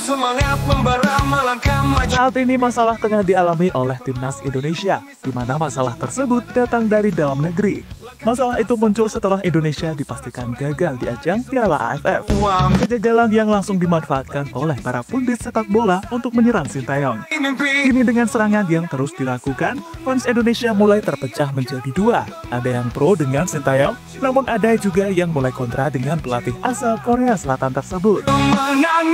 Semangat membara melangkah maju. Saat ini masalah tengah dialami oleh timnas Indonesia, di mana masalah tersebut datang dari dalam negeri. Masalah itu muncul setelah Indonesia dipastikan gagal di ajang Piala AFF. Kegagalan yang langsung dimanfaatkan oleh para pundit sepak bola untuk menyerang Sintayong. Kini dengan serangan yang terus dilakukan, fans Indonesia mulai terpecah menjadi dua. Ada yang pro dengan Sintayong, namun ada juga yang mulai kontra dengan pelatih asal Korea Selatan tersebut.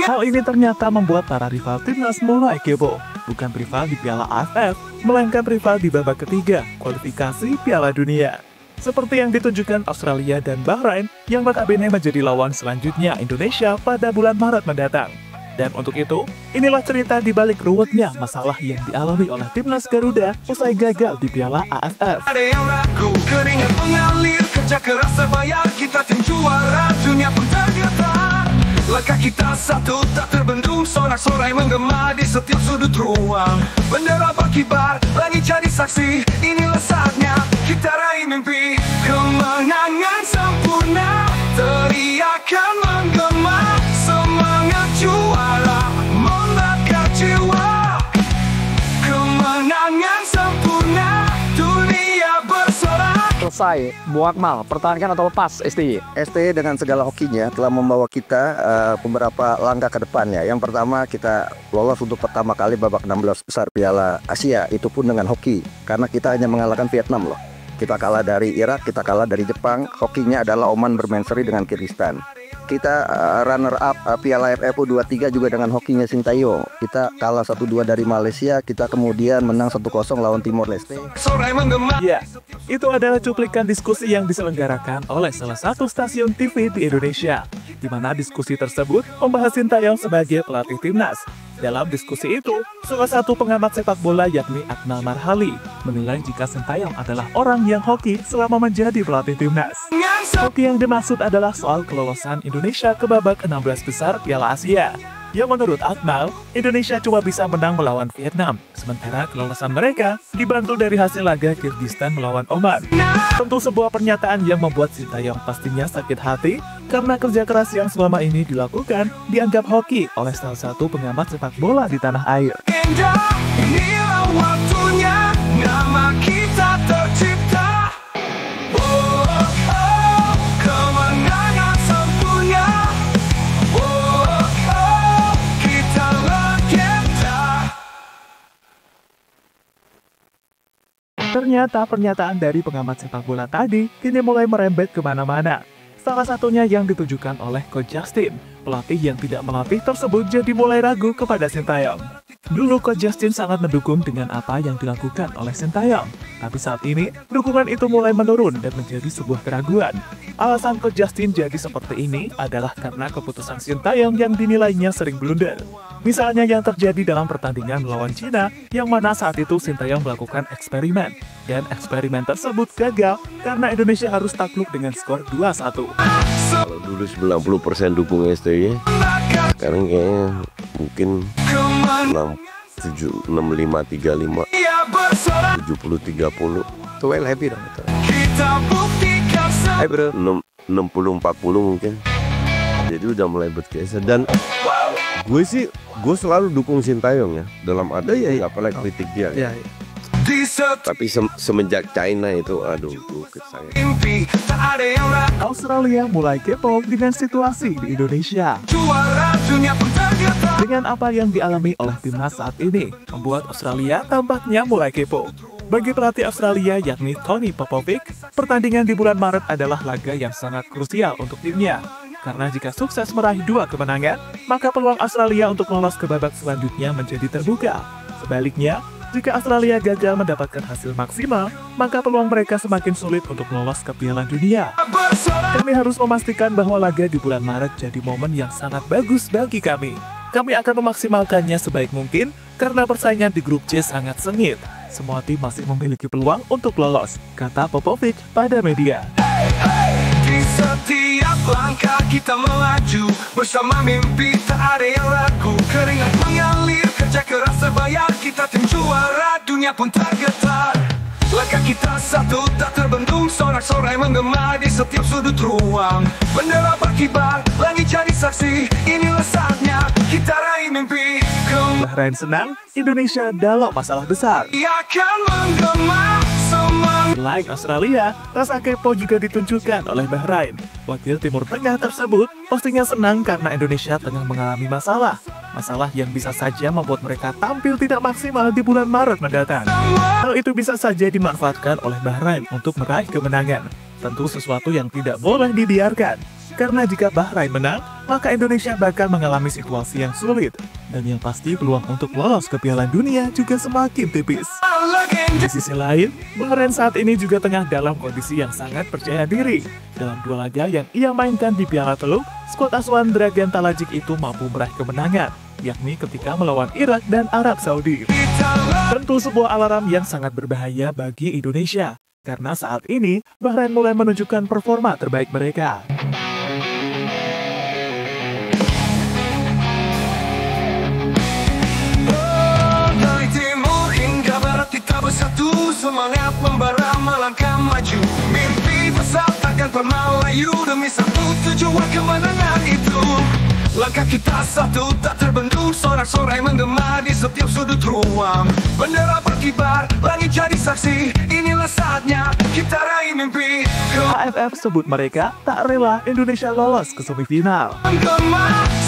Hal ini ternyata membuat para rival timnas mulai kepo. Bukan rival di Piala AFF, melainkan rival di babak ketiga, kualifikasi Piala Dunia. Seperti yang ditunjukkan Australia dan Bahrain yang notabene menjadi lawan selanjutnya Indonesia pada bulan Maret mendatang. Dan untuk itu, inilah cerita di balik ruwetnya masalah yang dialami oleh timnas Garuda usai gagal di Piala AFF. Ada yang ragu, keringat mengalir, kerja keras sebaya kita tim juara dunia pun tergetar. Langkah kita satu tak terbendung, sorak-sorai menggema di setiap sudut ruang. Bendera berkibar, langit jadi saksi, inilah saatnya kita raih mimpi. Kemenangan sempurna, teriakan menggema, semangat juara membakar jiwa. Kemenangan sempurna, dunia bersorak. Selesai, Bu Akmal, pertahankan atau lepas STY? STY dengan segala hokinya telah membawa kita beberapa langkah ke depannya. Yang pertama, kita lolos untuk pertama kali babak 16 besar Piala Asia, itu pun dengan hoki. Karena kita hanya mengalahkan Vietnam loh. Kita kalah dari Irak, kita kalah dari Jepang. Hokinya adalah Oman bermain seri dengan Kyrgyzstan. Kita runner up Piala AFF U23 juga dengan hokinya Sintayong. Kita kalah 1-2 dari Malaysia, kita kemudian menang 1-0 lawan Timor Leste. Ya, itu adalah cuplikan diskusi yang diselenggarakan oleh salah satu stasiun TV di Indonesia, di mana diskusi tersebut membahas Sintayong sebagai pelatih timnas. Dalam diskusi itu, salah satu pengamat sepak bola yakni Akmal Marhali menilai jika Sintayong adalah orang yang hoki selama menjadi pelatih timnas. Hoki yang dimaksud adalah soal kelolosan Indonesia ke babak 16 besar Piala Asia. Yang menurut Akmal, Indonesia cuma bisa menang melawan Vietnam, sementara kelolosan mereka dibantu dari hasil laga Kyrgyzstan melawan Oman. Tentu sebuah pernyataan yang membuat Sintayong pastinya sakit hati karena kerja keras yang selama ini dilakukan dianggap hoki oleh salah satu pengamat sepak bola di tanah air. Inilah waktunya, nama kita tercipta. Ternyata pernyataan dari pengamat sepak bola tadi kini mulai merembet kemana-mana. Salah satunya yang ditujukan oleh Coach Justin. Pelatih yang tidak melatih tersebut jadi mulai ragu kepada Sintayong. Dulu Coach Justin sangat mendukung dengan apa yang dilakukan oleh Sintayong. Tapi saat ini, dukungan itu mulai menurun dan menjadi sebuah keraguan. Alasan Coach Justin jadi seperti ini adalah karena keputusan Sintayong yang dinilainya sering blunder. Misalnya yang terjadi dalam pertandingan melawan Cina, yang mana saat itu Sintayong melakukan eksperimen. Dan eksperimen tersebut gagal karena Indonesia harus takluk dengan skor 2-1. Kalau dulu 90% dukung STY, sekarang kayaknya mungkin 65-35, 70-30. Tuh well happy dong itu. Hai bro, 60-40 mungkin. Jadi udah mulai bergeser. Dan gue selalu dukung Sintayong ya, dalam ada ya apalagi kritik dia. Ya. Tapi semenjak China itu, aduh, gue kesayang. Australia mulai kepo dengan situasi di Indonesia. Dengan apa yang dialami oleh timnas saat ini, membuat Australia tampaknya mulai kepo. Bagi pelatih Australia yakni Tony Popovic, pertandingan di bulan Maret adalah laga yang sangat krusial untuk timnya. Karena jika sukses meraih 2 kemenangan, maka peluang Australia untuk lolos ke babak selanjutnya menjadi terbuka. Sebaliknya, jika Australia gagal mendapatkan hasil maksimal, maka peluang mereka semakin sulit untuk lolos ke Piala Dunia. Kami harus memastikan bahwa laga di bulan Maret jadi momen yang sangat bagus bagi kami. Kami akan memaksimalkannya sebaik mungkin karena persaingan di grup C sangat sengit. Semua tim masih memiliki peluang untuk lolos, kata Popovic pada media. Di setiap langkah kita melaju, bersama mimpi tak ada yang ragu. Keringat mengalir kerja keras terbayar, kita tim juara, dunia pun tergetar. Langkah kita satu tak terbendung, sorak-sorai menggema di setiap sudut ruang. Bendera berkibar, langit jadi saksi, inilah saatnya kita raih mimpi. Bahrain senang, Indonesia dalam masalah besar. Akan menggema semangat. Selain Australia, rasa kepo juga ditunjukkan oleh Bahrain. Wakil Timur Tengah tersebut pastinya senang karena Indonesia tengah mengalami masalah. Masalah yang bisa saja membuat mereka tampil tidak maksimal di bulan Maret mendatang. Hal itu bisa saja dimanfaatkan oleh Bahrain untuk meraih kemenangan. Tentu sesuatu yang tidak boleh dibiarkan. Karena jika Bahrain menang, maka Indonesia bakal mengalami situasi yang sulit. Dan yang pasti peluang untuk lolos ke Piala Dunia juga semakin tipis. Di sisi lain, Bahrain saat ini juga tengah dalam kondisi yang sangat percaya diri. Dalam dua laga yang ia mainkan di Piala Teluk, skuad asuhan Dragan Talajik itu mampu meraih kemenangan, yakni ketika melawan Irak dan Arab Saudi. Tentu sebuah alarm yang sangat berbahaya bagi Indonesia, karena saat ini Bahrain mulai menunjukkan performa terbaik mereka. Bersatu semangat membara melangkah maju, mimpi besar takkan pernah layu demi satu tujuan kemenangan itu. Langkah kita satu tak terbendung, sorak-sorai menggema di setiap sudut ruang. Bendera berkibar, langit jadi saksi, inilah saatnya kita raih mimpi. AFF sebut mereka tak rela Indonesia lolos ke semifinal.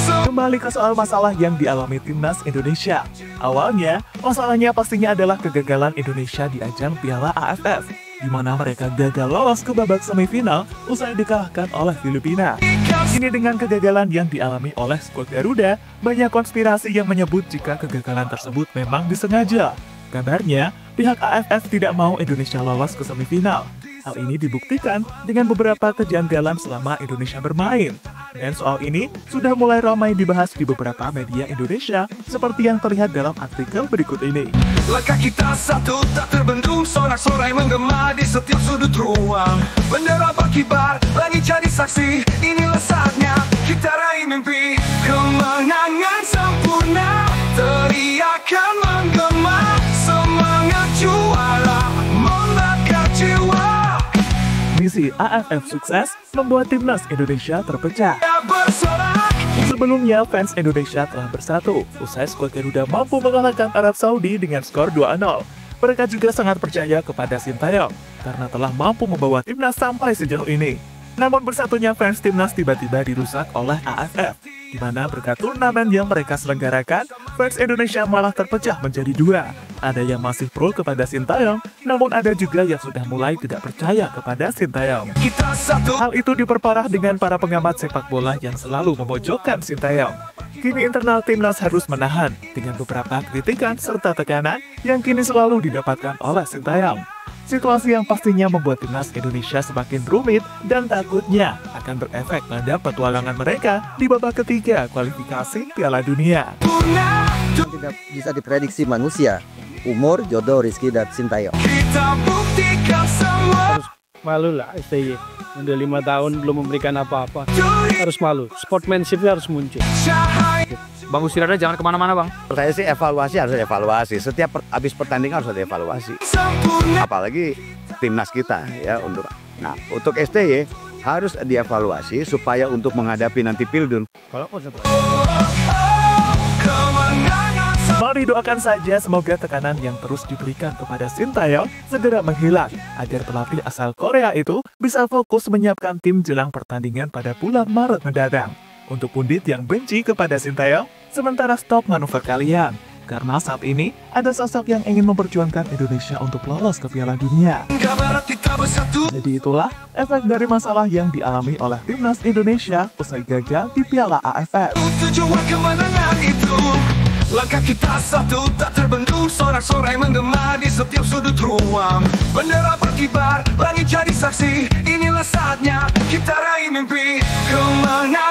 Kembali ke soal masalah yang dialami timnas Indonesia. Awalnya, masalahnya pastinya adalah kegagalan Indonesia di ajang Piala AFF, di mana mereka gagal lolos ke babak semifinal usai dikalahkan oleh Filipina. Kini dengan kegagalan yang dialami oleh skuad Garuda, banyak konspirasi yang menyebut jika kegagalan tersebut memang disengaja. Kabarnya, pihak AFF tidak mau Indonesia lolos ke semifinal. Hal ini dibuktikan dengan beberapa kejanggalan selama Indonesia bermain. Dan soal ini sudah mulai ramai dibahas di beberapa media Indonesia, seperti yang terlihat dalam artikel berikut ini. Langkah kita satu tak terbendung, sorak-sorai menggema di setiap sudut ruang. Bendera berkibar, langit jadi saksi, inilah saatnya kita raih mimpi. Kemenangan sempurna, teriakan menggema, semangat juara membakar jiwa. Misi AFF sukses membuat timnas Indonesia terpecah. Sebelumnya, fans Indonesia telah bersatu usai skuad Garuda mampu mengalahkan Arab Saudi dengan skor 2-0. Mereka juga sangat percaya kepada Sintayong karena telah mampu membawa timnas sampai sejauh ini. Namun bersatunya fans timnas tiba-tiba dirusak oleh AFF, di mana berkat turnamen yang mereka selenggarakan, fans Indonesia malah terpecah menjadi dua. Ada yang masih pro kepada Sintayong, namun ada juga yang sudah mulai tidak percaya kepada Sintayong. Hal itu diperparah dengan para pengamat sepak bola yang selalu memojokkan Sintayong. Kini internal timnas harus menahan dengan beberapa kritikan serta tekanan yang kini selalu didapatkan oleh Sintayong. Situasi yang pastinya membuat timnas Indonesia semakin rumit dan takutnya akan berefek pada petualangan mereka di babak ketiga kualifikasi Piala Dunia. Tidak bisa diprediksi manusia, umur, jodoh, rezeki, dan Sintayong. Kita buktikan semua. Harus malu lah STY. Udah 5 tahun belum memberikan apa-apa. Harus malu. Sportsmanship-nya harus muncul. Bang Usirada jangan kemana-mana bang. Saya sih evaluasi harus evaluasi. Setiap habis pertandingan harus ada evaluasi. Apalagi timnas kita ya untuk STY harus dievaluasi supaya untuk menghadapi nanti Pildun. Kalau Mari doakan saja semoga tekanan yang terus diberikan kepada Sintayong segera menghilang agar pelatih asal Korea itu bisa fokus menyiapkan tim jelang pertandingan pada bulan Maret mendatang. Untuk pundit yang benci kepada Sintayong, sementara stop manuver kalian. Karena saat ini ada sosok yang ingin memperjuangkan Indonesia untuk lolos ke Piala Dunia. Jadi itulah efek dari masalah yang dialami oleh timnas Indonesia usai gagal di Piala AFF. Langkah kita satu tak terbendung, sorak-sorai menggema di setiap sudut ruang. Bendera berkibar, langit jadi saksi, inilah saatnya kita raih mimpi. Kemenangan